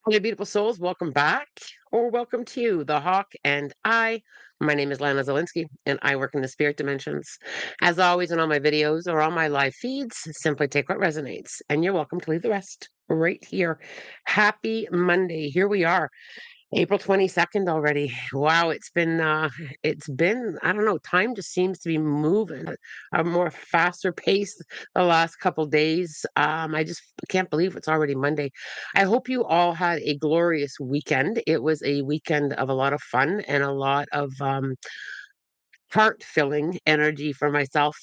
Hello, beautiful souls. Welcome back or welcome to The Hawk and I. My name is Lana Zelinsky and I work in the spirit dimensions. As always, in all my videos or all my live feeds, simply take what resonates and you're welcome to leave the rest right here. Happy Monday. Here we are. April 22nd already. Wow, it's been I don't know, time just seems to be moving at a more faster pace the last couple days. I just can't believe it's already Monday. I hope you all had a glorious weekend. It was a weekend of a lot of fun and a lot of heart-filling energy for myself.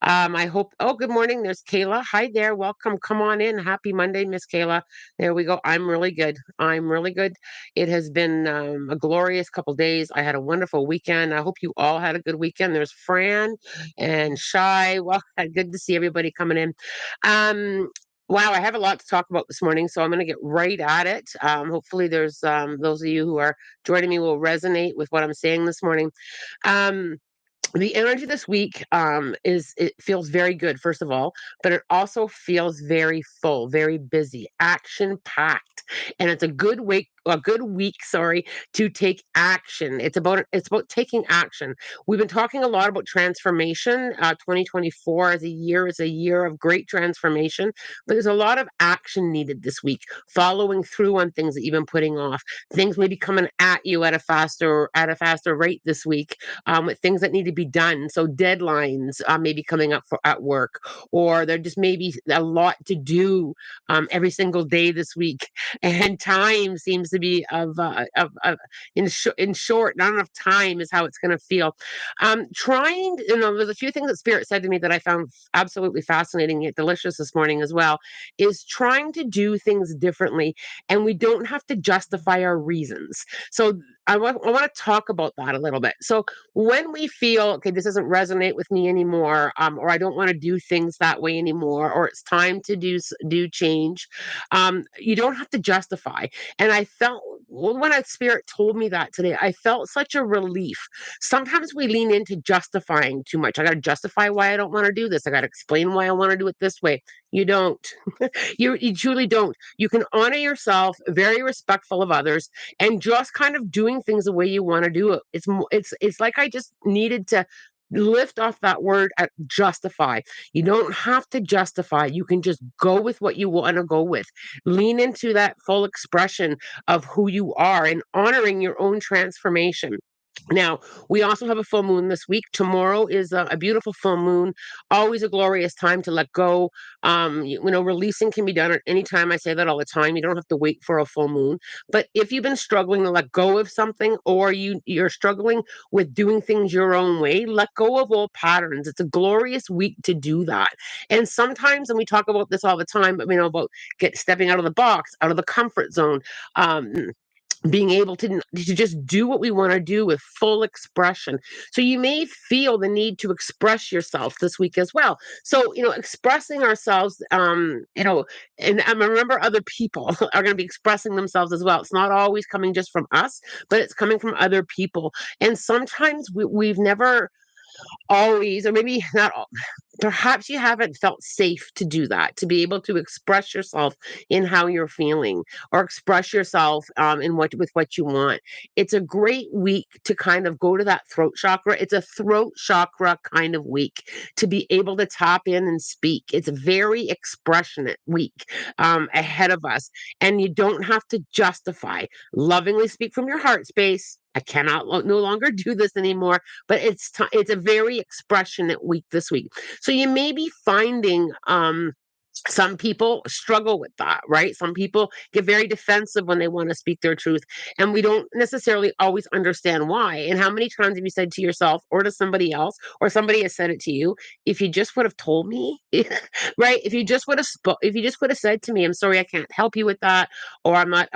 I hope good morning. There's Kayla. Hi there. Welcome. Come on in. Happy Monday, Miss Kayla. There we go. I'm really good. I'm really good. It has been a glorious couple days. I had a wonderful weekend. I hope you all had a good weekend. There's Fran and Shy. Well, good to see everybody coming in. Wow, I have a lot to talk about this morning, so I'm going to get right at it. Hopefully, there's those of you who are joining me will resonate with what I'm saying this morning. Um, the energy this week is it feels very good, first of all, but it also feels very full, very busy, action packed, and it's a good week, sorry, to take action. It's about taking action. We've been talking a lot about transformation. 2024 is a year of great transformation, but there's a lot of action needed this week, following through on things that you've been putting off. Things may be coming at you at a faster rate this week, with things that need to be done. So deadlines may be coming up at work, or there just may be a lot to do every single day this week, and time seems to be in short, not enough time is how it's going to feel. There's a few things that Spirit said to me that I found absolutely fascinating yet delicious this morning as well. Is trying to do things differently, and we don't have to justify our reasons. So I want to talk about that a little bit. So when we feel, okay, this doesn't resonate with me anymore, or I don't want to do things that way anymore, or it's time to do change, you don't have to justify. And I felt, well, when a spirit told me that today, I felt such a relief. Sometimes we lean into justifying too much. I got to justify why I don't want to do this. I got to explain why I want to do it this way. You don't. You truly don't. You can honor yourself, very respectful of others, and just kind of doing things the way you want to do it. It's like I just needed to lift off that word at justify. You don't have to justify. You can just go with what you want to go with. Lean into that full expression of who you are and honoring your own transformation. Now, we also have a full moon this week. Tomorrow is a beautiful full moon, always a glorious time to let go. Releasing can be done at any time. I say that all the time. You don't have to wait for a full moon. But if you've been struggling to let go of something, or you're struggling with doing things your own way, let go of old patterns. It's a glorious week to do that. And sometimes, and we talk about this all the time, but about get stepping out of the box, out of the comfort zone. Um, Being able to just do what we want to do with full expression. So you may feel the need to express yourself this week as well. So expressing ourselves, and remember, other people are going to be expressing themselves as well. It's not always coming just from us, but it's coming from other people. And sometimes we've never always, or maybe not all, perhaps you haven't felt safe to do that, to be able to express yourself in how you're feeling, or express yourself in what you want. It's a great week to kind of go to that throat chakra. It's a throat chakra kind of week to be able to tap in and speak. It's a very expressionate week ahead of us, and you don't have to justify. Lovingly speak from your heart space. I cannot no longer do this anymore, but it's a very expressionate week this week. So you may be finding some people struggle with that, right? Some people get very defensive when they want to speak their truth, and we don't necessarily always understand why. And how many times have you said to yourself or to somebody else, or somebody has said it to you, if you just would have told me, right? If you just would have said to me, I'm sorry, I can't help you with that, or I'm not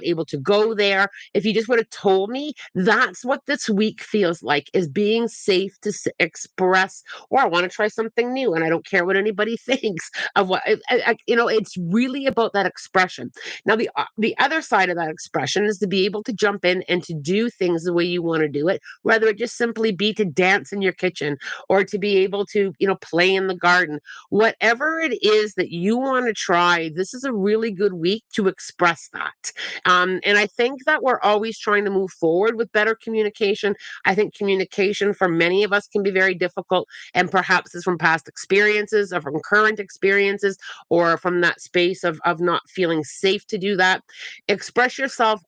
able to go there. If you just would have told me, that's what this week feels like, is being safe to express, or I want to try something new and I don't care what anybody thinks of what it's really about that expression. Now, the other side of that expression is to be able to jump in and to do things the way you want to do it, whether it just simply be to dance in your kitchen or to be able to, play in the garden. Whatever it is that you want to try, this is a really good week to express that. And I think that we're always trying to move forward with better communication. I think communication for many of us can be very difficult, and perhaps it's from past experiences or from current experiences or from that space of not feeling safe to do that. Express yourself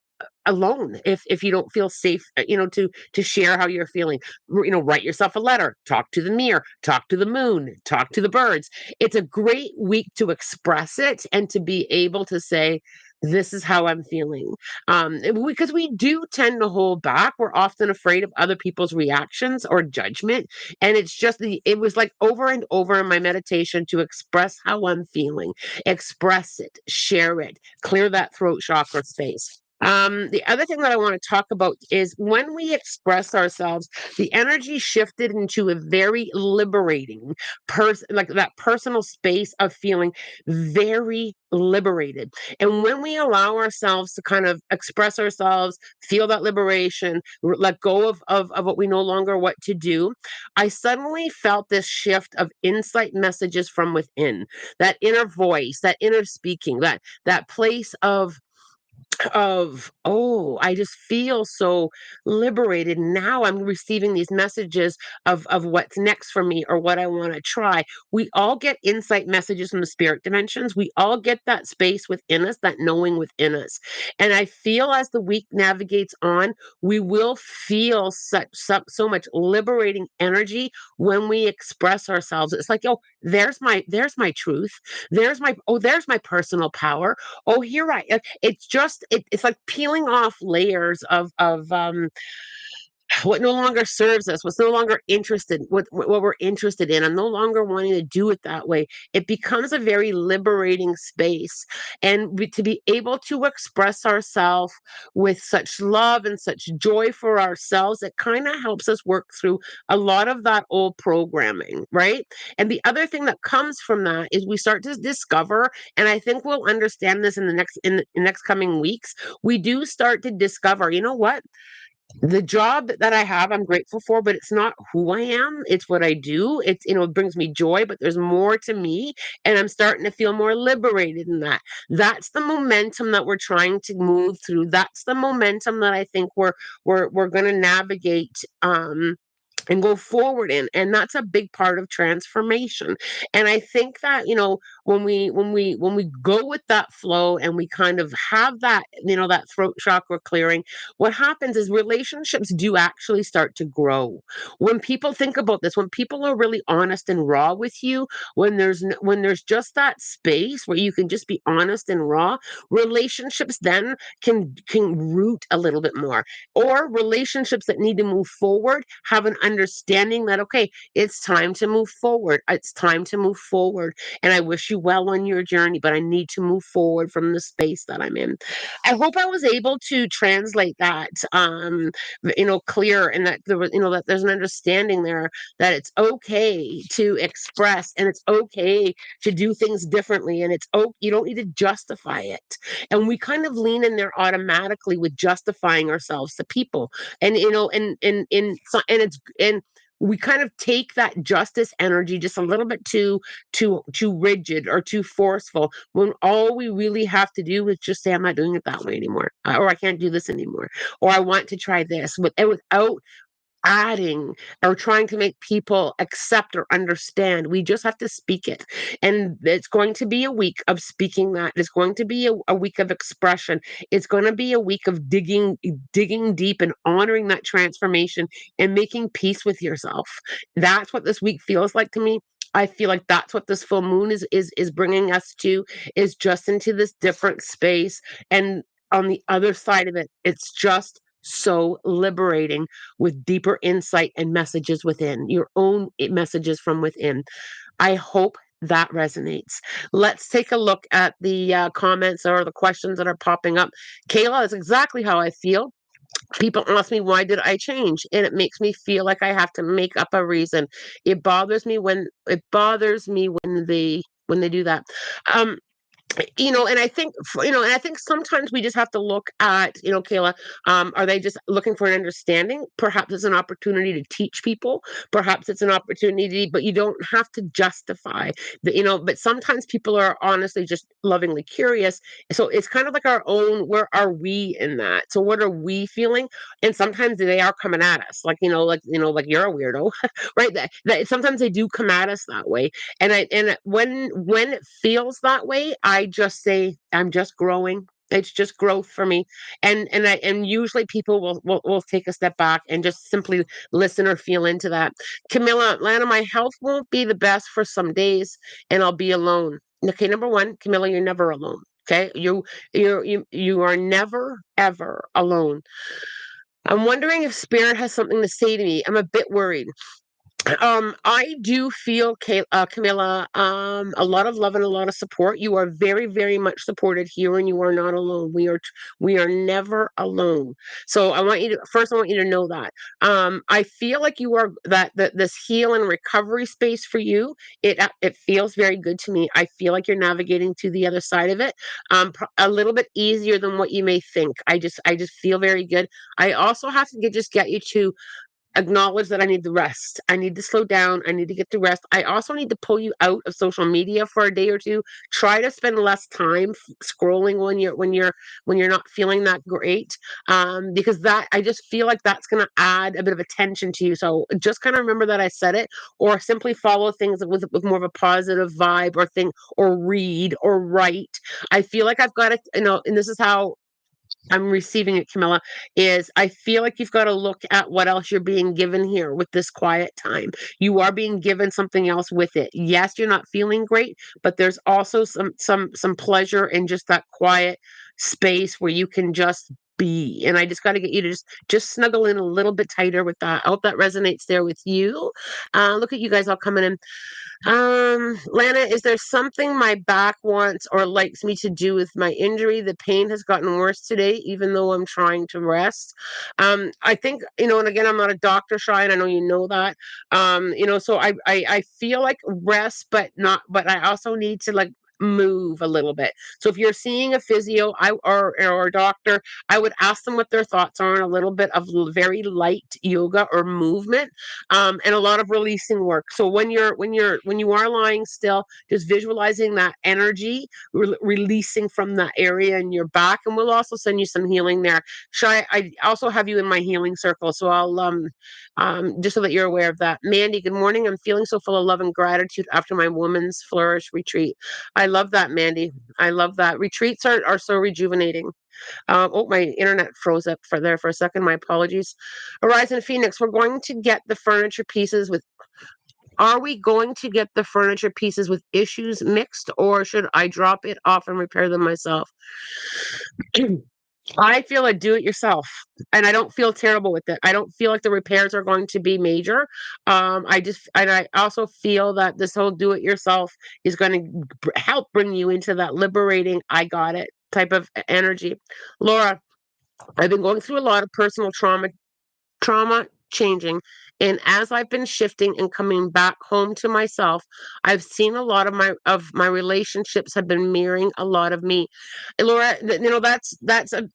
alone if you don't feel safe, to share how you're feeling. Write yourself a letter, talk to the mirror, talk to the moon, talk to the birds. It's a great week to express it and to be able to say, this is how I'm feeling. Because we do tend to hold back. We're often afraid of other people's reactions or judgment. And it was like over and over in my meditation to express how I'm feeling, express it, share it, clear that throat chakra space. The other thing that I want to talk about is when we express ourselves, the energy shifted into a very liberating like that personal space of feeling very liberated. And when we allow ourselves to kind of express ourselves, feel that liberation, let go of what we no longer want to do, I suddenly felt this shift of insight messages from within, that inner voice, that inner speaking, that place of, oh, I just feel so liberated now. I'm receiving these messages of what's next for me or what I want to try. We all get insight messages from the spirit dimensions. We all get that space within us, that knowing within us. And I feel as the week navigates on, we will feel so much liberating energy when we express ourselves. It's like, oh, there's my truth, there's my personal power. Oh, here it's like peeling off layers of what no longer serves us, what's no longer interested, what we're interested in. I'm no longer wanting to do it that way. It becomes a very liberating space, and to be able to express ourselves with such love and such joy for ourselves, it kind of helps us work through a lot of that old programming, right? And the other thing that comes from that is we start to discover, and I think we'll understand this in the next coming weeks. We do start to discover, you know what? The job that I have, I'm grateful for, but it's not who I am. It's what I do. It brings me joy, but there's more to me. And I'm starting to feel more liberated in that. That's the momentum that we're trying to move through. That's the momentum that I think we're going to navigate, and go forward in, and that's a big part of transformation. And I think that, when we go with that flow and we kind of have that, that throat chakra clearing, what happens is relationships do actually start to grow. When people think about this, when people are really honest and raw with you, when there's just that space where you can just be honest and raw, relationships then can root a little bit more. Or relationships that need to move forward have an understanding that, okay, it's time to move forward. It's time to move forward. And I wish you well on your journey, but I need to move forward from the space that I'm in. I hope I was able to translate that, clear, and that there was, that there's an understanding there that it's okay to express, and it's okay to do things differently, and you don't need to justify it. And we kind of lean in there automatically with justifying ourselves to people, and we kind of take that justice energy just a little bit too rigid or too forceful, when all we really have to do is just say, I'm not doing it that way anymore, or I can't do this anymore, or I want to try this, without adding or trying to make people accept or understand. We just have to speak it. And it's going to be a week of speaking that. It's going to be a week of expression. It's going to be a week of digging deep and honoring that transformation and making peace with yourself. That's what this week feels like to me. I feel like that's what this full moon is bringing us to, is just into this different space. And on the other side of it, it's just so liberating, with deeper insight and messages within your own messages from within. I hope that resonates. Let's take a look at the comments or the questions that are popping up. Kayla, that's exactly how I feel. People ask me, why did I change? And it makes me feel like I have to make up a reason. It bothers me when when they do that. Um, and I think, and I think sometimes we just have to look at, Kayla, are they just looking for an understanding? Perhaps it's an opportunity to teach people. Perhaps it's an opportunity, but you don't have to justify but sometimes people are honestly just lovingly curious. So it's kind of like our own, where are we in that? So what are we feeling? And sometimes they are coming at us like you're a weirdo, right? That sometimes they do come at us that way. And when it feels that way, I just say I'm just growing. It's just growth for me. And usually people will take a step back and just simply listen or feel into that. Camilla, Lana, my health won't be the best for some days, and I'll be alone. Okay, number one, Camilla, you're never alone. Okay, you are never ever alone. I'm wondering if spirit has something to say to me. I'm a bit worried. I do feel, Camilla, a lot of love and a lot of support. You are very, very much supported here, and you are not alone. We are never alone. So I want you to know that. I feel like you are that this heal and recovery space for you. It feels very good to me. I feel like you're navigating to the other side of it, a little bit easier than what you may think. I just feel very good. I also have to get you to acknowledge that I need the rest. I need to slow down. I need to get the rest. I also need to pull you out of social media for a day or two. Try to spend less time scrolling when you're not feeling that great. Because that I just feel like that's going to add a bit of attention to you. So just kind of remember that I said it, or simply follow things with more of a positive vibe, or thing, or read or write. I feel like I've got to, and this is how I'm receiving it, Camilla, is I feel like you've got to look at what else you're being given here with this quiet time. You are being given something else with it. Yes, you're not feeling great, but there's also some pleasure in just that quiet space where you can just be. And I just got to get you to just snuggle in a little bit tighter with that. I hope that resonates there with you. Look at you guys all coming in. Lana, is there something my back wants or likes me to do with my injury? The pain has gotten worse today, even though I'm trying to rest. I think, and again, I'm not a doctor, Shy, and I know you know that. So I feel like rest, but I also need to like move a little bit. So if you're seeing a physio, or a doctor, I would ask them what their thoughts are on a little bit of very light yoga or movement, and a lot of releasing work. So when you are lying still, just visualizing that energy releasing from that area in your back, and we'll also send you some healing there. Shy, I also have you in my healing circle, so I'll just so that you're aware of that. Mandy, good morning. I'm feeling so full of love and gratitude after my Woman's Flourish retreat. I love that, Mandy. I love that. Retreats are so rejuvenating. Oh, my internet froze up for a second. My apologies. Horizon Phoenix, we're going to get the furniture pieces with. Are we going to get the furniture pieces with issues mixed, or should I drop it off and repair them myself? I feel like do it yourself, and I don't feel terrible with it. I don't feel like the repairs are going to be major. I also feel that this whole do it yourself is going to help bring you into that liberating, I got it type of energy. Laura, I've been going through a lot of personal trauma changing. And as I've been shifting and coming back home to myself, I've seen a lot of my relationships have been mirroring a lot of me. And Laura, that's a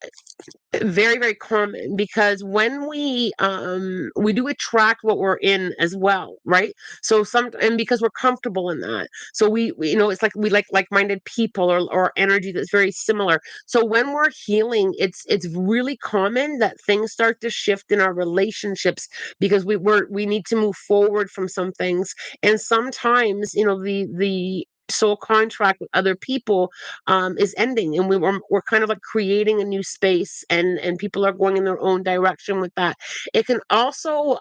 very, very common, because when we do attract what we're in as well, right? So and because we're comfortable in that, so it's like we like-minded people, or energy that's very similar. So when we're healing, it's really common that things start to shift in our relationships, because we need to move forward from some things. And sometimes the soul contract with other people is ending, and we're kind of like creating a new space, and people are going in their own direction with that. It can also,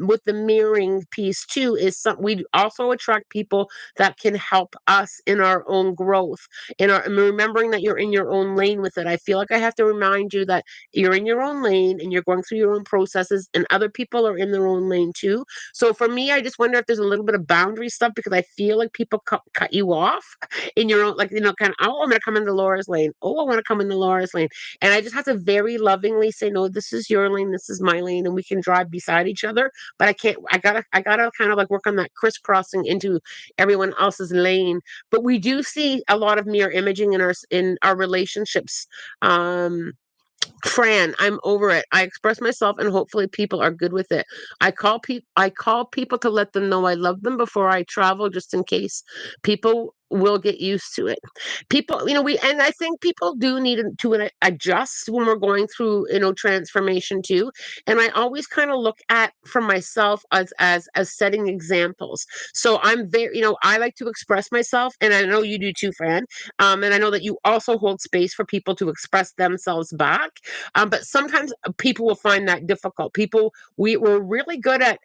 with the mirroring piece too, we also attract people that can help us in our own growth, and remembering that you're in your own lane with it. I feel like I have to remind you that you're in your own lane, and you're going through your own processes, and other people are in their own lane too. So for me, I just wonder if there's a little bit of boundary stuff, because I feel like people cut you you off in your own, like, kind of, oh, I'm gonna come into Laura's lane. Oh, I want to come into Laura's lane. And I just have to very lovingly say, no, this is your lane, this is my lane, and we can drive beside each other. But I gotta kind of like work on that crisscrossing into everyone else's lane. But we do see a lot of mirror imaging in our relationships. Um, Fran, I'm over it. I express myself and hopefully people are good with it. I call people to let them know I love them before I travel just in case. People will get used to it. People, we and I think people do need to adjust when we're going through, transformation too. And I always kind of look at for myself as setting examples. So I'm very, I like to express myself, and I know you do too, Fran. And I know that you also hold space for people to express themselves back. But sometimes people will find that difficult. We're really good at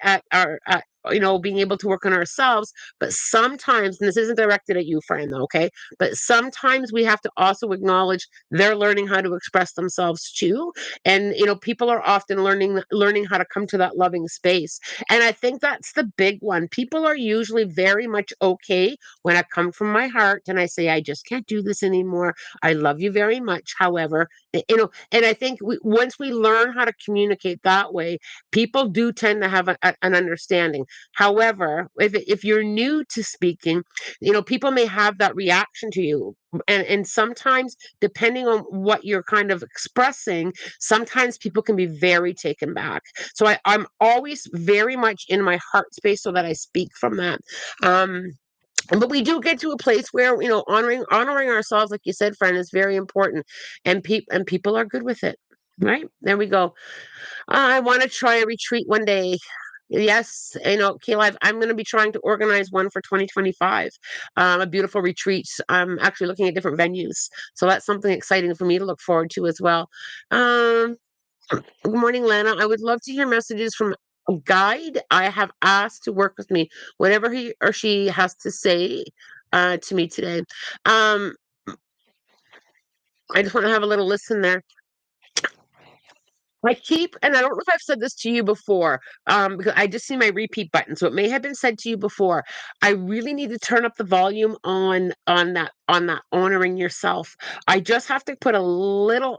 being able to work on ourselves, but sometimes, and this isn't directed at you, friend, okay, but sometimes we have to also acknowledge they're learning how to express themselves too. And people are often learning how to come to that loving space. And I think that's the big one. People are usually very much okay when I come from my heart and I say, I just can't do this anymore. I love you very much. However, and I think once we learn how to communicate that way, people do tend to have an understanding. However, if you're new to speaking, people may have that reaction to you. And sometimes, depending on what you're kind of expressing, sometimes people can be very taken back. So I'm always very much in my heart space so that I speak from that. Um, but we do get to a place where honoring ourselves, like you said, friend, is very important, and people are good with it. Right, there we go. I want to try a retreat one day. Yes, Kayla, I'm going to be trying to organize one for 2025, a beautiful retreat. I'm actually looking at different venues, so that's something exciting for me to look forward to as well. um Good morning, Lana. I would love to hear messages from a guide I have asked to work with me, whatever he or she has to say to me today. Um, I just want to have a little listen there. And I don't know if I've said this to you before, because I just see my repeat button, so it may have been said to you before. I really need to turn up the volume on that honoring yourself. I just have to put a little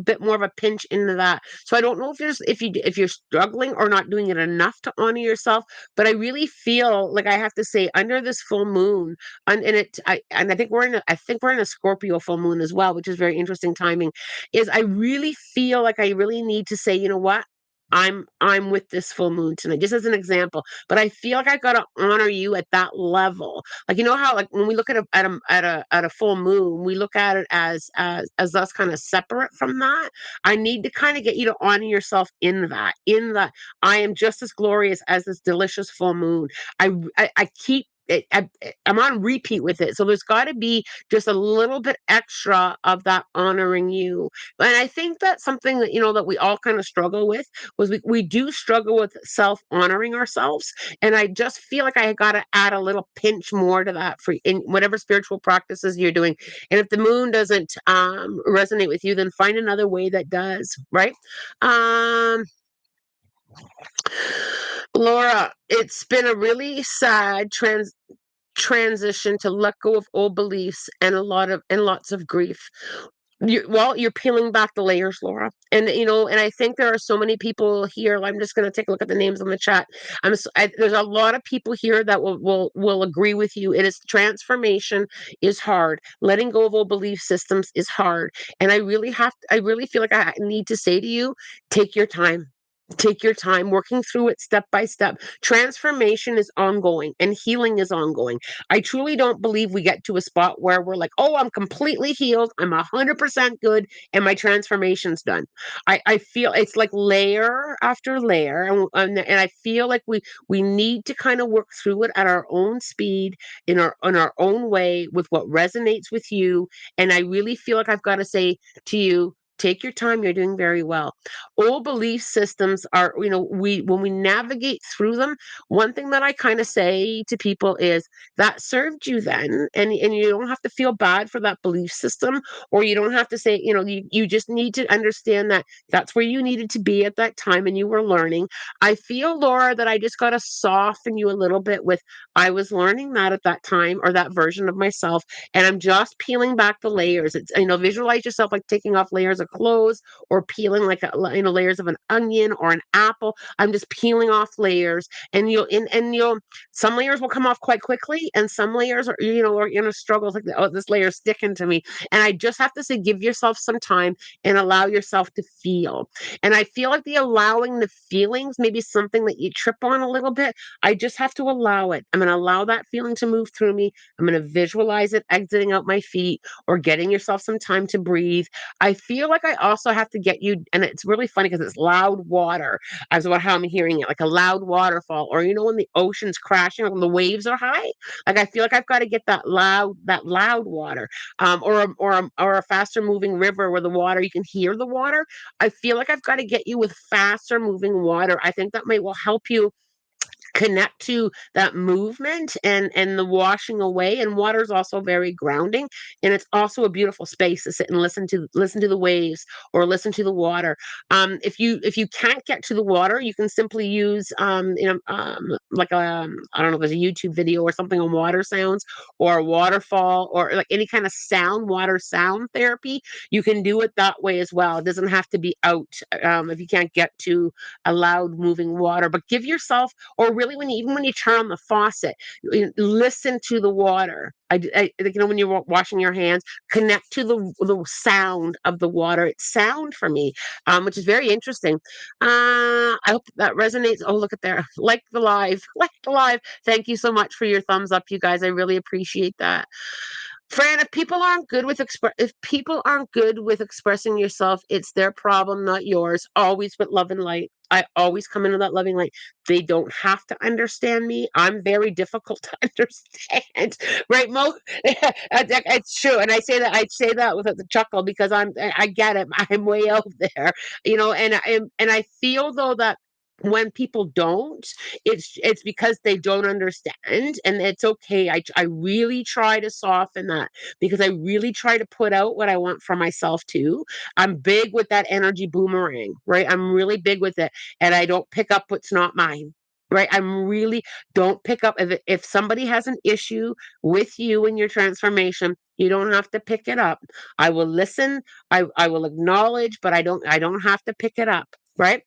bit more of a pinch into that. So I don't know if you're struggling or not doing it enough to honor yourself, but I really feel like I have to say under this full moon, and I think we're in a Scorpio full moon as well, which is very interesting timing. Is I really feel like I really need to say, you know what? I'm with this full moon tonight, just as an example. But I feel like I gotta honor you at that level. Like, you know how, like, when we look at a full moon, we look at it as us kind of separate from that. I need to kind of get you to honor yourself in that I am just as glorious as this delicious full moon. I keep I'm on repeat with it. So there's got to be just a little bit extra of that honoring you. And I think that's something that we all kind of struggle with, was we do struggle with self honoring ourselves. And I just feel like I got to add a little pinch more to that for in whatever spiritual practices you're doing. And if the moon doesn't resonate with you, then find another way that does, right? um Laura, it's been a really sad transition to let go of old beliefs and lots of grief. You're peeling back the layers, Laura, and I think there are so many people here. I'm just going to take a look at the names on the chat. There's a lot of people here that will agree with you. It is transformation is hard. Letting go of old belief systems is hard, and I really feel like I need to say to you, take your time. Take your time working through it step by step. Transformation is ongoing and healing is ongoing. I truly don't believe we get to a spot where we're like, oh, I'm completely healed, I'm 100% good, and my transformation's done. I feel it's like layer after layer, and I feel like we need to kind of work through it at our own speed, in our own way, with what resonates with you. And I really feel like I've got to say to you, Take your time. You're doing very well. Old belief systems are, we when we navigate through them, one thing that I kind of say to people is that served you then, and you don't have to feel bad for that belief system, or you don't have to say, you just need to understand that that's where you needed to be at that time and you were learning. I feel, Laura, that I just got to soften you a little bit with I was learning that at that time, or that version of myself, and I'm just peeling back the layers. It's, visualize yourself like taking off layers of clothes, or peeling like layers of an onion or an apple. I'm just peeling off layers, and you'll some layers will come off quite quickly, and some layers are you're gonna struggle. It's like, oh, this layer is sticking to me, and I just have to say, give yourself some time and allow yourself to feel. And I feel like the allowing the feelings may be something that you trip on a little bit. I just have to allow it. I'm going to allow that feeling to move through me. I'm going to visualize it exiting out my feet, or getting yourself some time to breathe. I feel like I also have to get you, and it's really funny because it's loud water, as about how I'm hearing it, like a loud waterfall, or when the ocean's crashing, when the waves are high. Like I feel like I've got to get that loud water, or a faster moving river where the water, you can hear the water. I feel like I've got to get you with faster moving water. I think that may will help you connect to that movement and the washing away. And water is also very grounding, and it's also a beautiful space to sit and listen to the waves, or listen to the water. If you can't get to the water, you can simply use like I don't know if there's a YouTube video or something on water sounds, or a waterfall, or like any kind of water sound therapy. You can do it that way as well. It doesn't have to be out, if you can't get to a loud moving water. But give yourself, or really, even when you turn on the faucet, listen to the water. Like, when you're washing your hands, connect to the sound of the water. It's sound for me, which is very interesting. I hope that resonates. Oh, look at there, like the live, like the live. Thank you so much for your thumbs up, you guys. I really appreciate that. Fran, if people aren't good with expressing yourself, it's their problem, not yours. Always with love and light. I always come into that loving light. They don't have to understand me. I'm very difficult to understand, right, Mo? It's true, and I say that with a chuckle, because I get it. I'm way out there, and I feel though that when people don't, it's because they don't understand, and it's okay. I really try to soften that, because I really try to put out what I want for myself too. I'm big with that energy boomerang, right? I'm really big with it, and I don't pick up what's not mine. Right, I'm really don't pick up if somebody has an issue with you and your transformation. You don't have to pick it up. I will listen. I will acknowledge, but I don't have to pick it up. Right.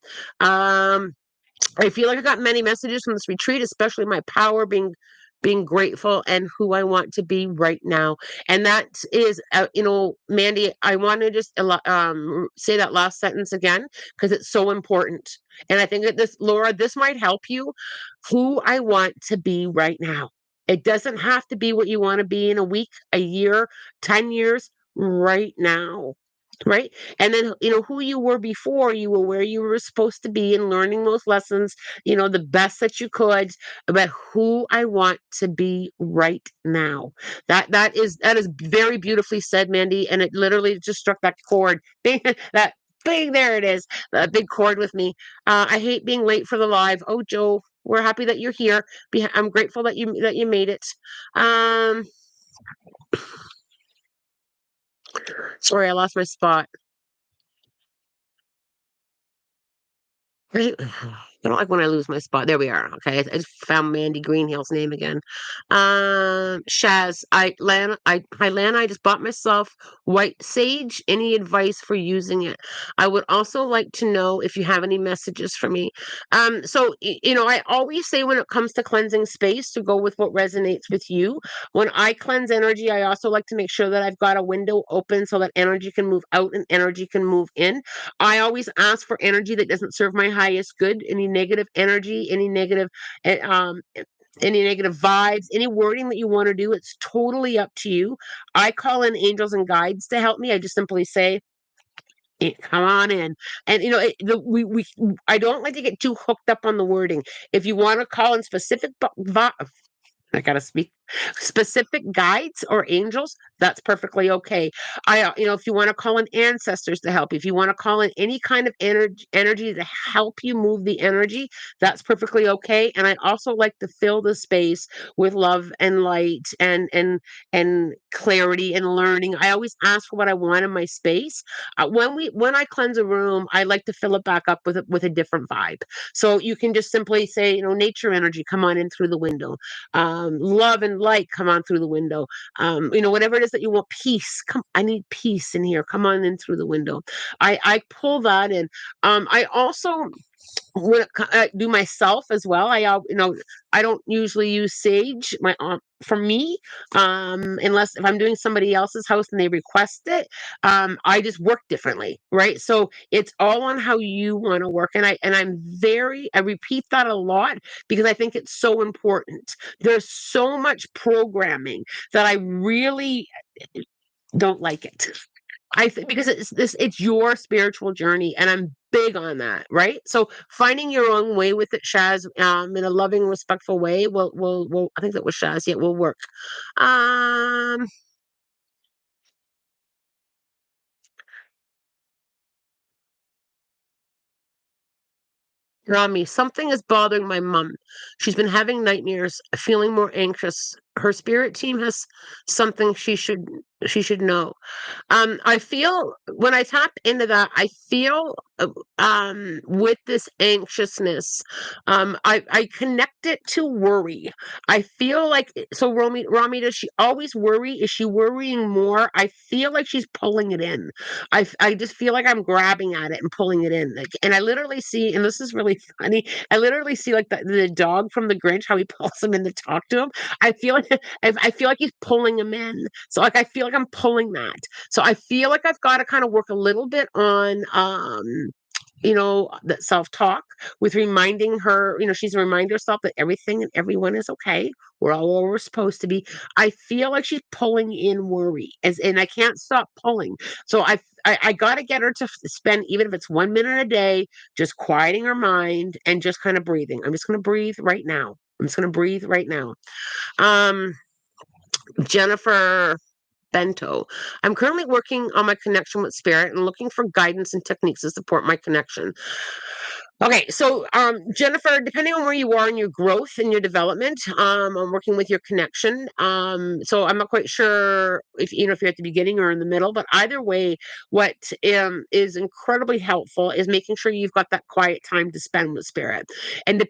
I feel like I got many messages from this retreat, especially my power, being grateful, and who I want to be right now. And that is, Mandy, I want to just say that last sentence again, because it's so important. And I think that Laura, this might help you. Who I want to be right now. It doesn't have to be what you want to be in a week, a year, 10 years, right now. Right. And then, who you were before, you were where you were supposed to be, and learning those lessons, the best that you could, about who I want to be right now. That is very beautifully said, Mandy. And it literally just struck that chord. Bing, that bing, there it is. That big chord with me. I hate being late for the live. Oh, Joe, we're happy that you're here. I'm grateful that you made it. Um, Sorry, I lost my spot. Right? I don't like when I lose my spot. There we are. Okay, I just found Mandy Greenhill's name again. Shaz, hi Lana. I just bought myself white sage. Any advice for using it? I would also like to know if you have any messages for me. So I always say, when it comes to cleansing space, to go with what resonates with you. When I cleanse energy, I also like to make sure that I've got a window open so that energy can move out and energy can move in. I always ask for energy that doesn't serve my highest good. Any negative energy, eh, um, any negative vibes, any wording that you want to do, it's totally up to you. I call in angels and guides to help me. I just simply say, come on in. And I don't like to get too hooked up on the wording. If you want to call in specific, I gotta speak. Specific guides or angels, that's perfectly okay. If you want to call in ancestors to help, if you want to call in any kind of energy to help you move the energy, that's perfectly okay. And I also like to fill the space with love and light and clarity and learning. I always ask for what I want in my space. When I cleanse a room, I like to fill it back up with a different vibe. So you can just simply say, nature energy, come on in through the window. Love and light, come on through the window. Whatever it is that you want, peace. Come, I need peace in here. Come on in through the window. I pull that in. I also do myself as well. I don't usually use sage. For me, unless if I'm doing somebody else's house and they request it, I just work differently, right? So it's all on how you want to work, and I repeat that a lot because I think it's so important. There's so much programming that I really don't like it. Because it's your spiritual journey, and I'm big on that, right? So finding your own way with it, Shaz, in a loving, respectful way will I think that was Shaz, yeah, will work. Um Rami, something is bothering my mom. She's been having nightmares, feeling more anxious. Her spirit team has something she should know. I feel when I tap into that, I feel with this anxiousness, I connect it to worry. I feel like so Romy, does she always worry? Is she worrying more? I feel like she's pulling it in. I just feel like I'm grabbing at it and pulling it in. Like, and I literally see, and this is really funny. I literally see like the dog from the Grinch, how he pulls him in to talk to him. I feel like I feel like he's pulling him in. So like I feel like I'm pulling that. So I feel like I've got to kind of work a little bit on that self-talk with reminding her, she's reminding herself that everything and everyone is okay. We're all where we're supposed to be. I feel like she's pulling in worry and I can't stop pulling. So I got to get her to spend, even if it's 1 minute a day, just quieting her mind and just kind of breathing. I'm just going to breathe right now. I'm just going to breathe right now. Um, Jennifer Bento. I'm currently working on my connection with spirit and looking for guidance and techniques to support my connection. Okay, so Jennifer, depending on where you are in your growth and your development, I'm working with your connection. So I'm not quite sure if you're at the beginning or in the middle, but either way, what is incredibly helpful is making sure you've got that quiet time to spend with spirit. And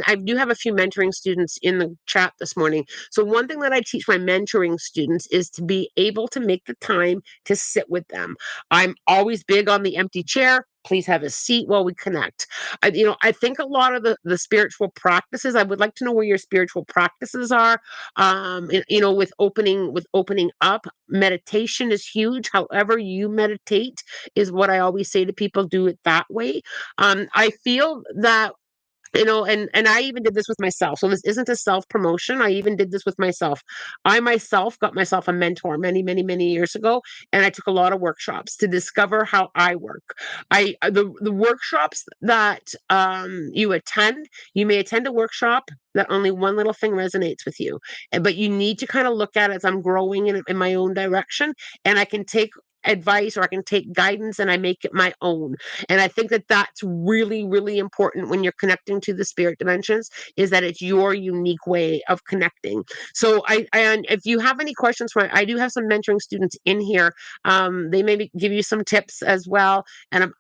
I do have a few mentoring students in the chat this morning. So one thing that I teach my mentoring students is to be able to make the time to sit with them. I'm always big on the empty chair. Please have a seat while we connect. I think a lot of the spiritual practices, I would like to know where your spiritual practices are. With opening up, meditation is huge. However you meditate is what I always say to people, do it that way. I feel that and I even did this with myself. So this isn't a self promotion. I even did this with myself. I myself got myself a mentor many, many, many years ago, and I took a lot of workshops to discover how I work. The workshops that you attend, you may attend a workshop that only one little thing resonates with you, but you need to kind of look at it as I'm growing in my own direction, and I can take advice or I can take guidance and I make it my own. And I think that that's really, really important when you're connecting to the spirit dimensions, is that it's your unique way of connecting. So and if you have any questions for I do have some mentoring students in here. They maybe give you some tips as well. And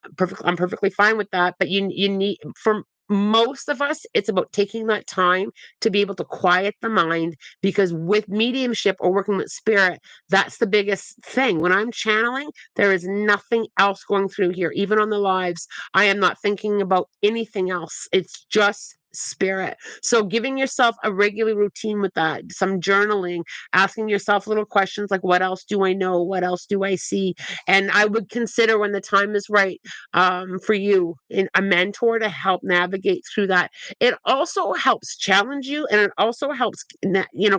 I'm perfectly fine with that. But you need, for most of us, it's about taking that time to be able to quiet the mind, because with mediumship or working with spirit, that's the biggest thing. When I'm channeling, there is nothing else going through here. Even on the lives, I am not thinking about anything else. It's just spirit. So giving yourself a regular routine with that, some journaling, asking yourself little questions like, what else do I know? What else do I see? And I would consider, when the time is right, for you, a mentor to help navigate through that. It also helps challenge you, and it also helps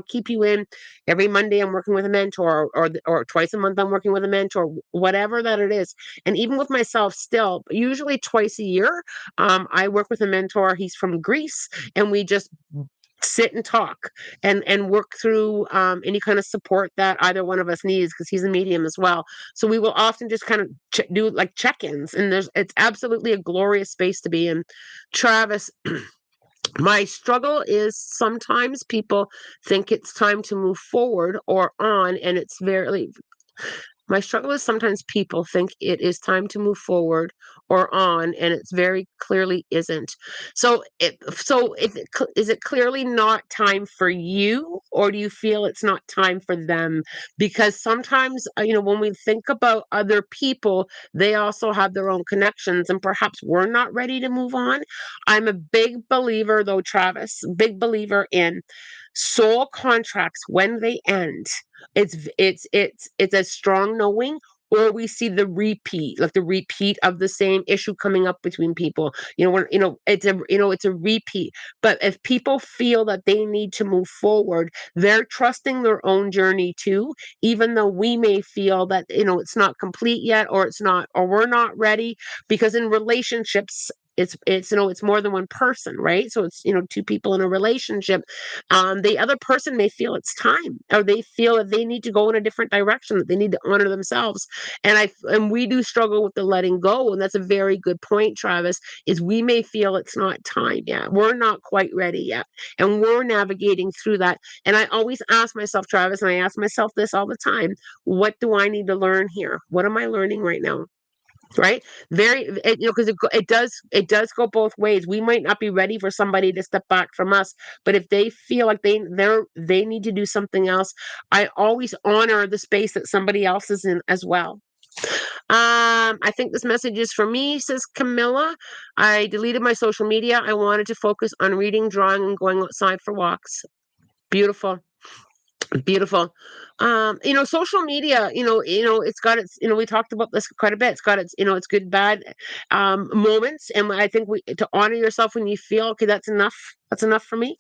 keep you in. Every Monday I'm working with a mentor, or twice a month I'm working with a mentor, whatever that it is. And even with myself still, usually twice a year, I work with a mentor. He's from Greece, and we just sit and talk and work through any kind of support that either one of us needs, because he's a medium as well. So we will often just kind of do like check-ins, and it's absolutely a glorious space to be in. Travis, my struggle is sometimes people think it's time to move forward or on, and it's very my struggle is sometimes people think it is time to move forward or on, and it's very clearly isn't. Is it clearly not time for you, or do you feel it's not time for them? Because sometimes, when we think about other people, they also have their own connections, and perhaps we're not ready to move on. I'm a big believer, though, Travis, big believer in soul contracts when they end. It's a strong knowing, or we see the repeat, like the repeat of the same issue coming up between people. It's a repeat. But if people feel that they need to move forward, they're trusting their own journey too, even though we may feel that it's not complete yet, or it's not, or we're not ready. Because in relationships, it's more than one person, right? So it's two people in a relationship. The other person may feel it's time, or they feel that they need to go in a different direction, that they need to honor themselves. And we do struggle with the letting go, and that's a very good point, Travis. Is we may feel it's not time yet, we're not quite ready yet, and we're navigating through that. And I always ask myself, Travis, and I ask myself this all the time: what do I need to learn here? What am I learning right now? Right, because it does go both ways. We might not be ready for somebody to step back from us, but if they feel like they need to do something else, I always honor the space that somebody else is in as well. I think this message is for me, says Camilla. I deleted my social media. I wanted to focus on reading, drawing, and going outside for walks. Beautiful. Beautiful. Social media, it's got its, we talked about this quite a bit. It's got its, its good, bad moments. And I think to honor yourself when you feel, okay, that's enough. That's enough for me.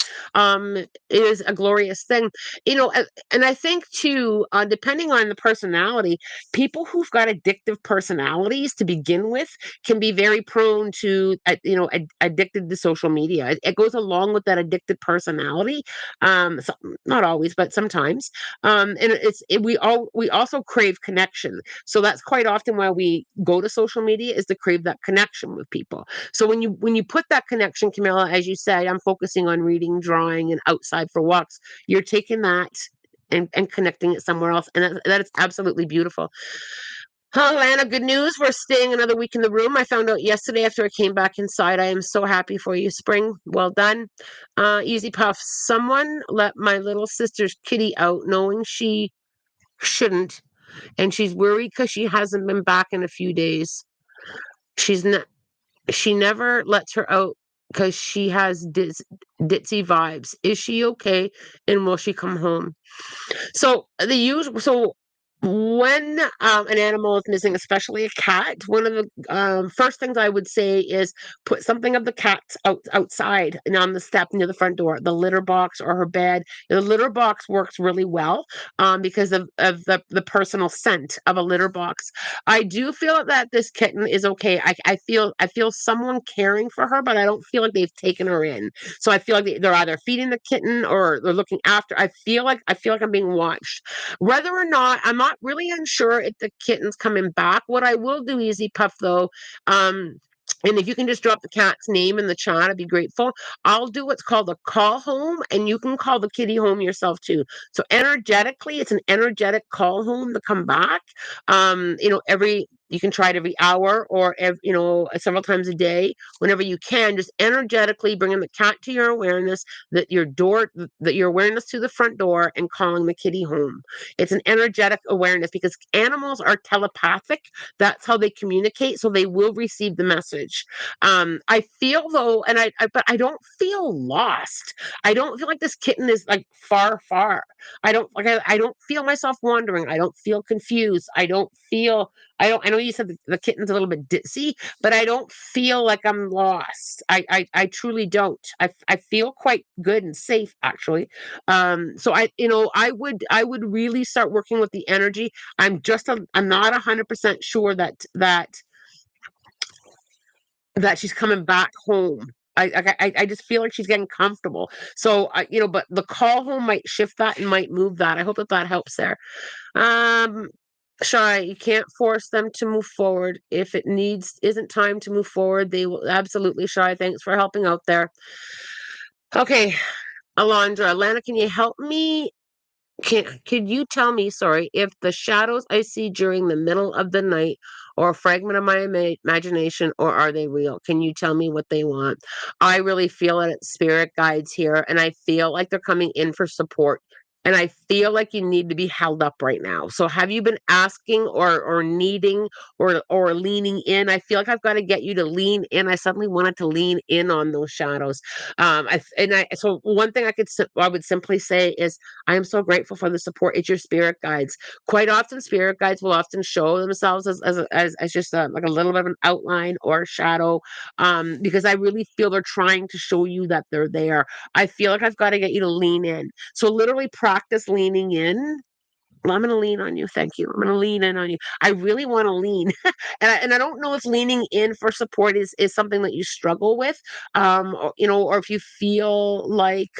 Is a glorious thing. And I think too, depending on the personality, people who've got addictive personalities to begin with can be very prone to, addicted to social media. It goes along with that addicted personality. So, not always, but sometimes. And we also crave connection. So that's quite often why we go to social media, is to crave that connection with people. So when you put that connection, Camilla, as you say, I'm focusing on reading, drawing, and outside for walks. You're taking that and connecting it somewhere else, and that is absolutely beautiful. Lana, good news. We're staying another week in the room. I found out yesterday after I came back inside. I am so happy for you, Spring. Well done. Easy Puff. Someone let my little sister's kitty out knowing she shouldn't, and she's worried because she hasn't been back in a few days. She's not. She never lets her out because she has ditzy vibes. Is she okay? And will she come home? So when an animal is missing, especially a cat, one of the first things I would say is put something of the cat's outside and on the step near the front door, the litter box or her bed. The litter box works really well because of the personal scent of a litter box. I do feel that this kitten is okay. I feel someone caring for her, but I don't feel like they've taken her in. So I feel like they're either feeding the kitten or they're looking after. I feel like I'm being watched. Whether or not, I'm not really unsure if the kitten's coming back. What I will do, Easy Puff, though, and if you can just drop the cat's name in the chat, I'd be grateful. I'll do what's called a call home, and you can call the kitty home yourself too. So energetically, it's an energetic call home to come back. You can try it every hour or several times a day, whenever you can. Just energetically bringing the cat to your awareness, that your awareness to the front door, and calling the kitty home. It's an energetic awareness because animals are telepathic. That's how they communicate, so they will receive the message. I feel though, but I don't feel lost. I don't feel like this kitten is like far, far. I don't feel myself wandering. I don't feel confused. I know you said the kitten's a little bit ditzy, but I don't feel like I'm lost. I truly don't. I feel quite good and safe, actually. So I would really start working with the energy. I'm not 100% sure that she's coming back home. I just feel like she's getting comfortable. So, but the call home might shift that and might move that. I hope that that helps there. Um, Shy, you can't force them to move forward. If it needs isn't time to move forward, they will absolutely. Shy, thanks for helping out there. Okay, Alondra, Lana, can you help me? Could you tell me, sorry, if the shadows I see during the middle of the night or a fragment of my imagination, or are they real? Can you tell me what they want? I really feel that it's spirit guides here, and I feel like they're coming in for support. And I feel like you need to be held up right now. So have you been asking or needing or leaning in? I feel like I've got to get you to lean in. I suddenly wanted to lean in on those shadows. So one thing I would simply say is I am so grateful for the support. It's your spirit guides. Quite often, spirit guides will often show themselves as just like a little bit of an outline or a shadow, because I really feel they're trying to show you that they're there. I feel like I've got to get you to lean in. So literally practice leaning in. Well, I'm going to lean on you. Thank you. I'm going to lean in on you. I really want to lean, and I don't know if leaning in for support is something that you struggle with, or if you feel like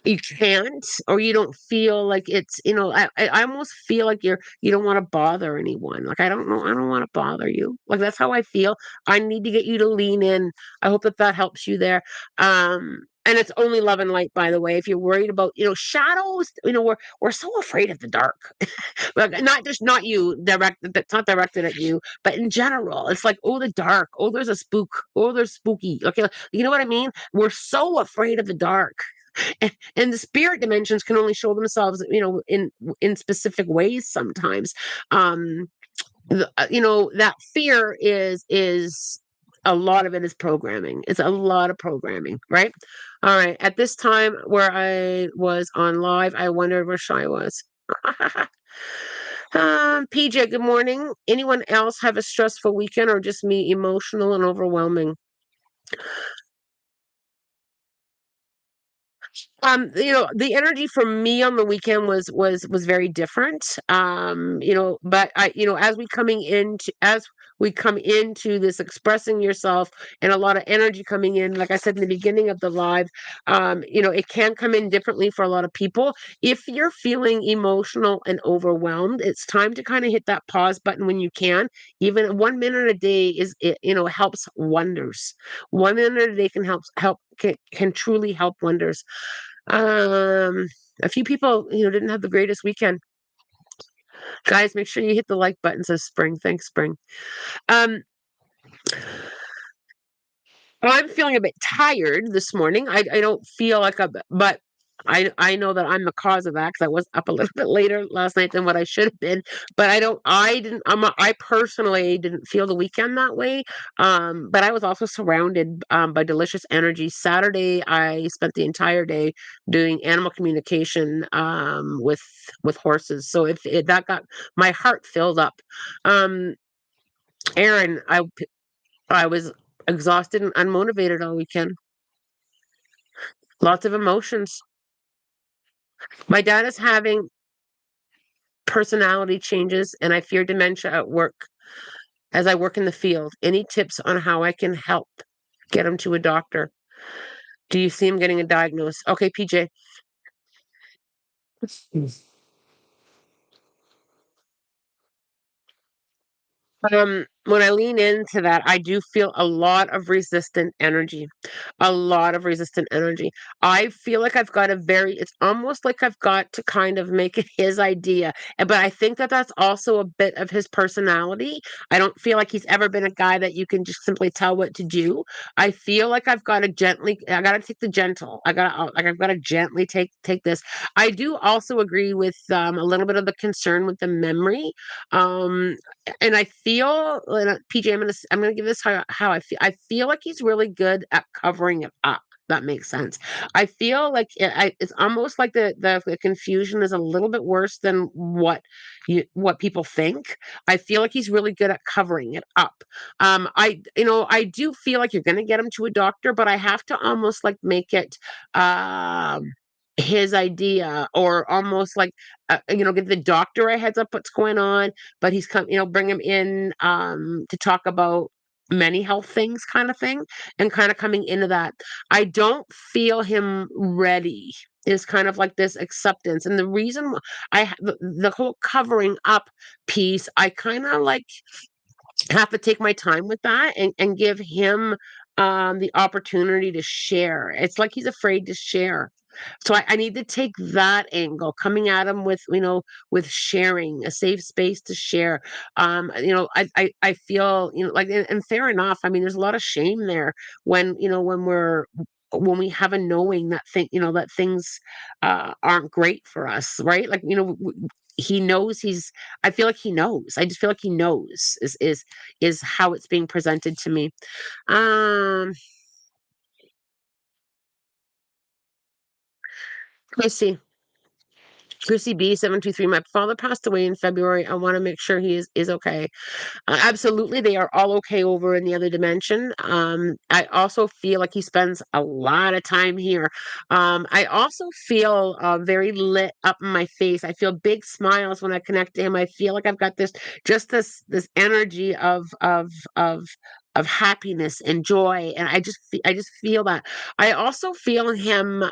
you can't, or you don't feel like it's, I almost feel like you don't want to bother anyone. Like, I don't know, I don't want to bother you. Like, that's how I feel. I need to get you to lean in. I hope that that helps you there. And it's only love and light, by the way. If you're worried about, shadows, we're so afraid of the dark. Like, not you direct, that's not directed at you, but in general, it's like, oh, the dark, oh, there's a spook, oh, there's spooky. Okay, you know what I mean? We're so afraid of the dark. And the spirit dimensions can only show themselves, in specific ways sometimes. That fear is a lot of it is programming. It's a lot of programming, right? All right, at this time where I was on live, I wondered where Shy was. PJ, good morning. Anyone else have a stressful weekend, or just me, emotional and overwhelming? The energy for me on the weekend was very different. But as we come into this expressing yourself, and a lot of energy coming in, like I said in the beginning of the live, it can come in differently for a lot of people. If you're feeling emotional and overwhelmed, it's time to kind of hit that pause button when you can. Even 1 minute a day helps wonders. 1 minute a day can truly help wonders. Um, a few people, didn't have the greatest weekend. Guys, make sure you hit the like button. Says Spring. Thanks, Spring. Um, well, I'm feeling a bit tired this morning. I don't feel like but I know that I'm the cause of that because I was up a little bit later last night than what I should have been. But I personally didn't feel the weekend that way. But I was also surrounded by delicious energy. Saturday, I spent the entire day doing animal communication with horses. So if that got my heart filled up. Um, Aaron, I was exhausted and unmotivated all weekend. Lots of emotions. My dad is having personality changes, and I fear dementia at work as I work in the field. Any tips on how I can help get him to a doctor? Do you see him getting a diagnosis? Okay, PJ. When I lean into that, I do feel a lot of resistant energy. A lot of resistant energy. I feel like it's almost like I've got to kind of make it his idea. But I think that that's also a bit of his personality. I don't feel like he's ever been a guy that you can just simply tell what to do. I feel like I got to take the gentle. I've got to gently take this. I do also agree with a little bit of the concern with the memory. Um, and I feel, PJ, I'm gonna give this how I feel. I feel like he's really good at covering it up. That makes sense. I feel like it's almost like the confusion is a little bit worse than what people think. I feel like he's really good at covering it up. I do feel like you're gonna get him to a doctor, but I have to almost like make it his idea, or almost like give the doctor a heads up what's going on, but he's come, bring him in to talk about many health things kind of thing, and kind of coming into that. I don't feel him ready is kind of like this acceptance. And the reason the whole covering up piece, I kind of like have to take my time with that and give him the opportunity to share. It's like he's afraid to share. So I need to take that angle, coming at him with, with sharing, a safe space to share. I feel, like, and fair enough. I mean, there's a lot of shame there when, when we have a knowing that that things aren't great for us, right? Like, he knows I feel like he knows. I just feel like he knows is how it's being presented to me. Um, let's see. Chrissy B 723. My father passed away in February. I want to make sure he is okay. Absolutely, they are all okay over in the other dimension. I also feel like he spends a lot of time here. I also feel very lit up in my face. I feel big smiles when I connect to him. I feel like I've got this energy of happiness and joy, and I just feel that. I also feel him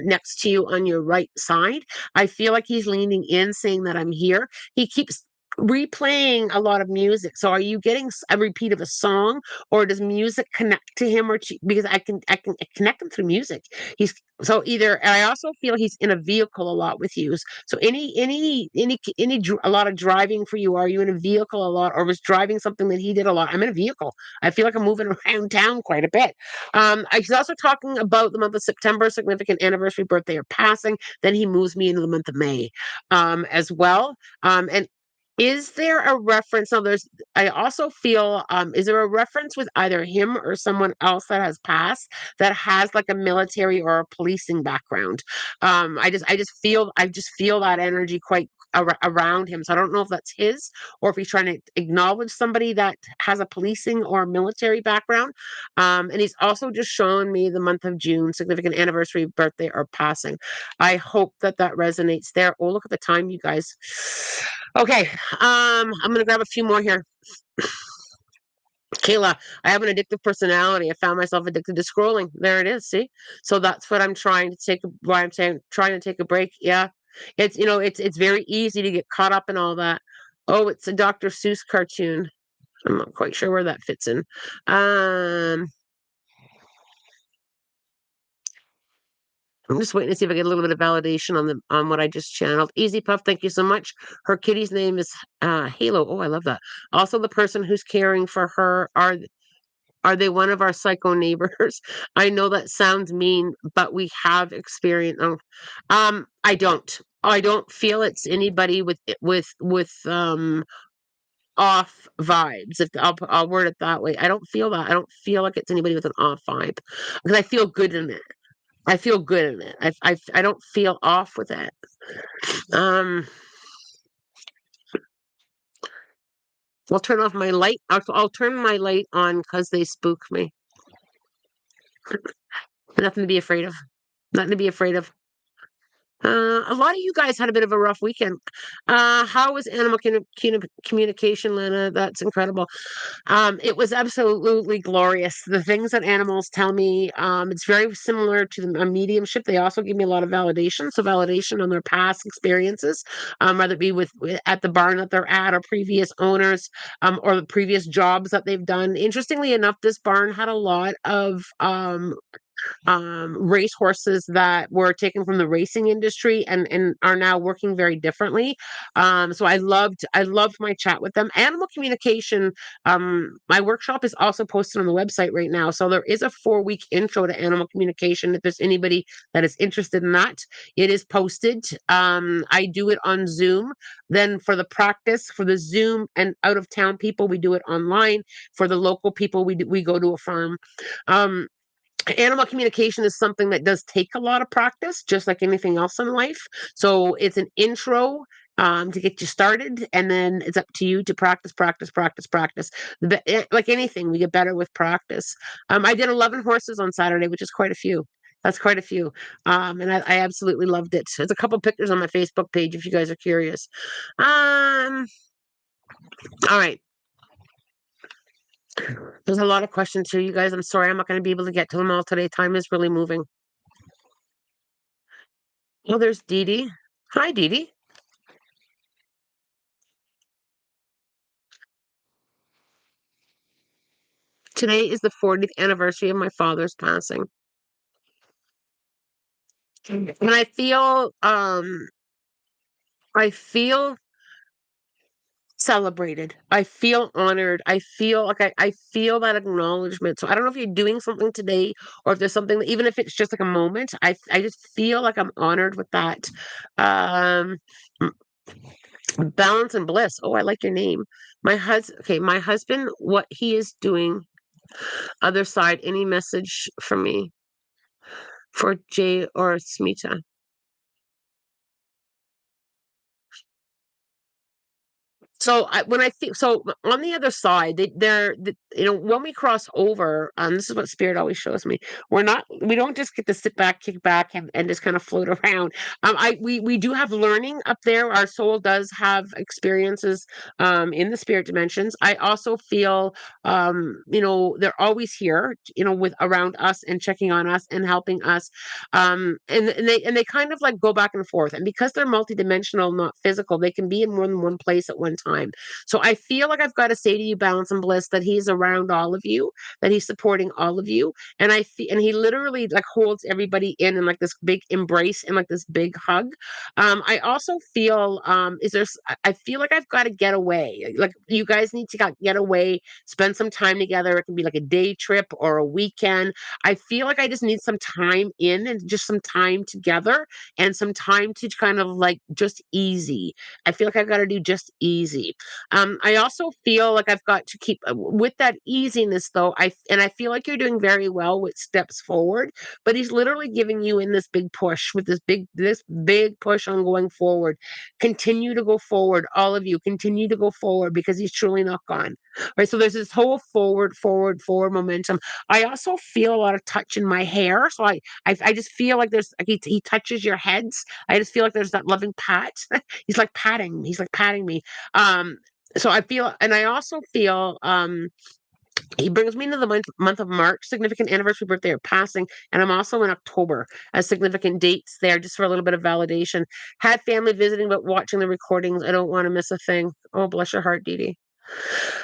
next to you on your right side. I feel like he's leaning in, saying that I'm here. He keeps replaying a lot of music. So are you getting a repeat of a song, or does music connect to him, because I can connect him through music. He's so either, and I also feel he's in a vehicle a lot with you. So a lot of driving for you. Are you in a vehicle a lot, or was driving something that he did a lot? I'm in a vehicle. I feel like I'm moving around town quite a bit. He's also talking about the month of September, significant anniversary, birthday, or passing. Then he moves me into the month of May, as well. And is there a reference? Now, I also feel, is there a reference with either him or someone else that has passed that has like a military or a policing background? I just feel that energy quite around him. So I don't know if that's his, or if he's trying to acknowledge somebody that has a policing or a military background. And he's also just shown me the month of June, significant anniversary, birthday, or passing. I hope that that resonates there. Oh, look at the time, you guys. Okay, I'm gonna grab a few more here. Kayla, I have an addictive personality. I found myself addicted to scrolling. There it is. See, so that's what I'm trying to take. Why I'm saying trying to take a break. Yeah, it's very easy to get caught up in all that. Oh, it's a Dr. Seuss cartoon. I'm not quite sure where that fits in. Um, I'm just waiting to see if I get a little bit of validation on what I just channeled. Easy Puff, thank you so much. Her kitty's name is Halo. Oh, I love that. Also, the person who's caring for her are they one of our psycho neighbors? I know that sounds mean, but we have experience. Oh, I don't. I don't feel it's anybody with off vibes. If I'll word it that way. I don't feel that. I don't feel like it's anybody with an off vibe, because I feel good in it. I feel good in it. I don't feel off with it. Um, I'll turn off my light. I'll turn my light on because they spook me. Nothing to be afraid of. Nothing to be afraid of. A lot of you guys had a bit of a rough weekend. How was animal communication, Lena? That's incredible. It was absolutely glorious. The things that animals tell me, it's very similar to a mediumship. They also give me a lot of validation. So validation on their past experiences, whether it be at the barn that they're at, or previous owners, or the previous jobs that they've done. Interestingly enough, this barn had a lot of race horses that were taken from the racing industry and are now working very differently. So I loved my chat with them. Animal communication. My workshop is also posted on the website right now. So there is a 4-week intro to animal communication. If there's anybody that is interested in that, it is posted. I do it on Zoom. Then for the practice, for the Zoom and out of town people, we do it online. For the local people, we go to a farm. Um, Animal communication is something that does take a lot of practice, just like anything else in life. So it's an intro to get you started, and then it's up to you to practice, practice, practice, practice. Like anything, we get better with practice. I did 11 horses on Saturday, which is quite a few. That's quite a few. And I absolutely loved it. There's a couple pictures on my Facebook page if you guys are curious. All right. There's a lot of questions here, you guys. I'm sorry, I'm not going to be able to get to them all today. Time is really moving. Oh, there's Dee Dee. Hi, Dee Dee. Today is the 40th anniversary of my father's passing. And I feel celebrated. I feel honored. I feel like I feel that acknowledgement. So I don't know if you're doing something today or if there's something that, even if it's just like a moment, I just feel like I'm honored with that. Um Balance and bliss. Oh, I like your name. My husband, what he is doing. Other side, any message from me for Jay or Smita? So when I think so on the other side, when we cross over, this is what spirit always shows me. We don't just get to sit back, kick back, and just kind of float around. We do have learning up there. Our soul does have experiences in the spirit dimensions. I also feel they're always here, with around us and checking on us and helping us. And they kind of like go back and forth. And because they're multidimensional, not physical, they can be in more than one place at one time. So I feel like I've got to say to you, Balance and Bliss, that he's around all of you, that he's supporting all of you. And he literally like holds everybody in like this big embrace and like this big hug. I also feel I feel like I've got to get away. Like you guys need to get away, spend some time together. It can be like a day trip or a weekend. I feel like I just need some time in and just some time together and some time to kind of like just easy. I feel like I've got to do just easy. I also feel like I've got to keep with that easiness though. I feel like you're doing very well with steps forward, but he's literally giving you in this big push with this big push on going forward. Continue to go forward, all of you. Continue to go forward because he's truly not gone. Right. So there's this whole forward momentum. I also feel a lot of touch in my hair. So I just feel like there's like he touches your heads. I just feel like there's that loving pat. He's like patting me. So I feel, and I also feel he brings me into the month of March, significant anniversary, birthday, or passing, and I'm also in October as significant dates there, just for a little bit of validation. Had family visiting, but watching the recordings, I don't want to miss a thing. Oh, bless your heart, Dee Dee.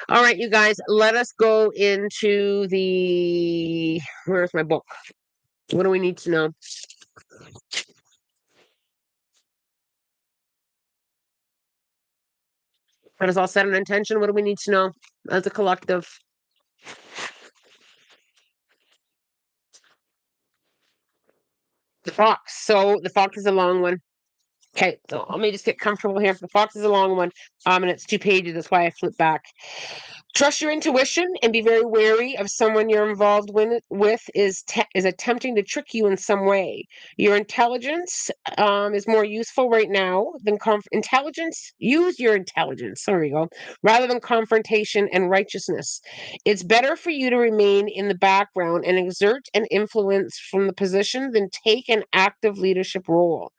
All right, you guys, let us go into the. Where's my book? What do we need to know? That is all set an intention. What do we need to know as a collective? The fox. So the fox is a long one. Okay, so let me just get comfortable here. The fox is a long one, and it's 2 pages. That's why I flip back. Trust your intuition and be very wary of someone you're involved is attempting to trick you in some way. Your intelligence is more useful right now than intelligence. Use your intelligence. There we go. Rather than confrontation and righteousness, it's better for you to remain in the background and exert an influence from the position than take an active leadership role.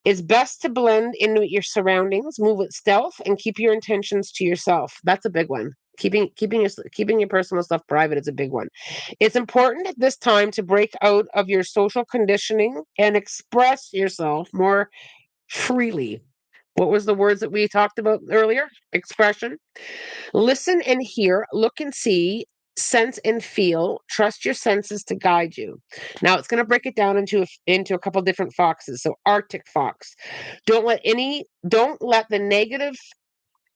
It's best to blend in with your surroundings, move with stealth, and keep your intentions to yourself. That's a big one. Keeping your personal stuff private is a big one. It's important at this time to break out of your social conditioning and express yourself more freely. What was the words that we talked about earlier? Expression. Listen and hear, look and see, sense and feel. Trust your senses to guide you. Now it's going to break it down into a couple different foxes. So Arctic fox. Don't let the negative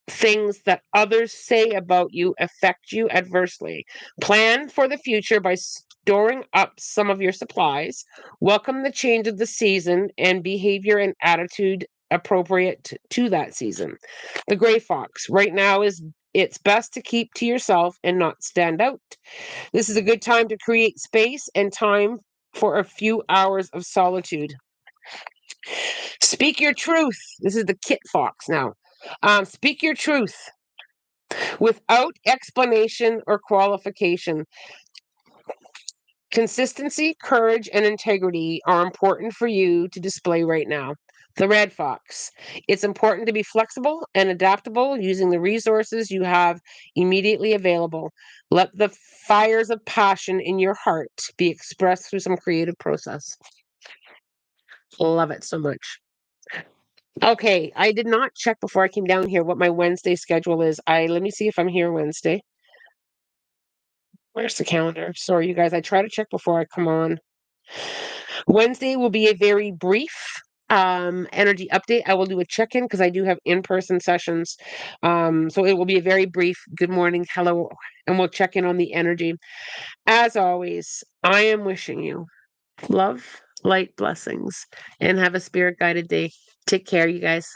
things that others say about you affect you adversely. Plan for the future by storing up some of your supplies. Welcome the change of the season and behavior and attitude appropriate to that season. The gray fox right now is it's best to keep to yourself and not stand out. This is a good time to create space and time for a few hours of solitude. Speak your truth. This is the kit fox now. Speak your truth without explanation or qualification. Consistency, courage, and integrity are important for you to display right now. The red fox. It's important to be flexible and adaptable using the resources you have immediately available. Let the fires of passion in your heart be expressed through some creative process. Love it so much. Okay, I did not check before I came down here what my Wednesday schedule is. I Let me see if I'm here Wednesday. Where's the calendar? Sorry, you guys. I try to check before I come on. Wednesday will be a very brief energy update. I will do a check-in because I do have in-person sessions. So it will be a very brief good morning, hello, and we'll check in on the energy. As always, I am wishing you love, light, blessings, and have a spirit guided day. Take care, you guys.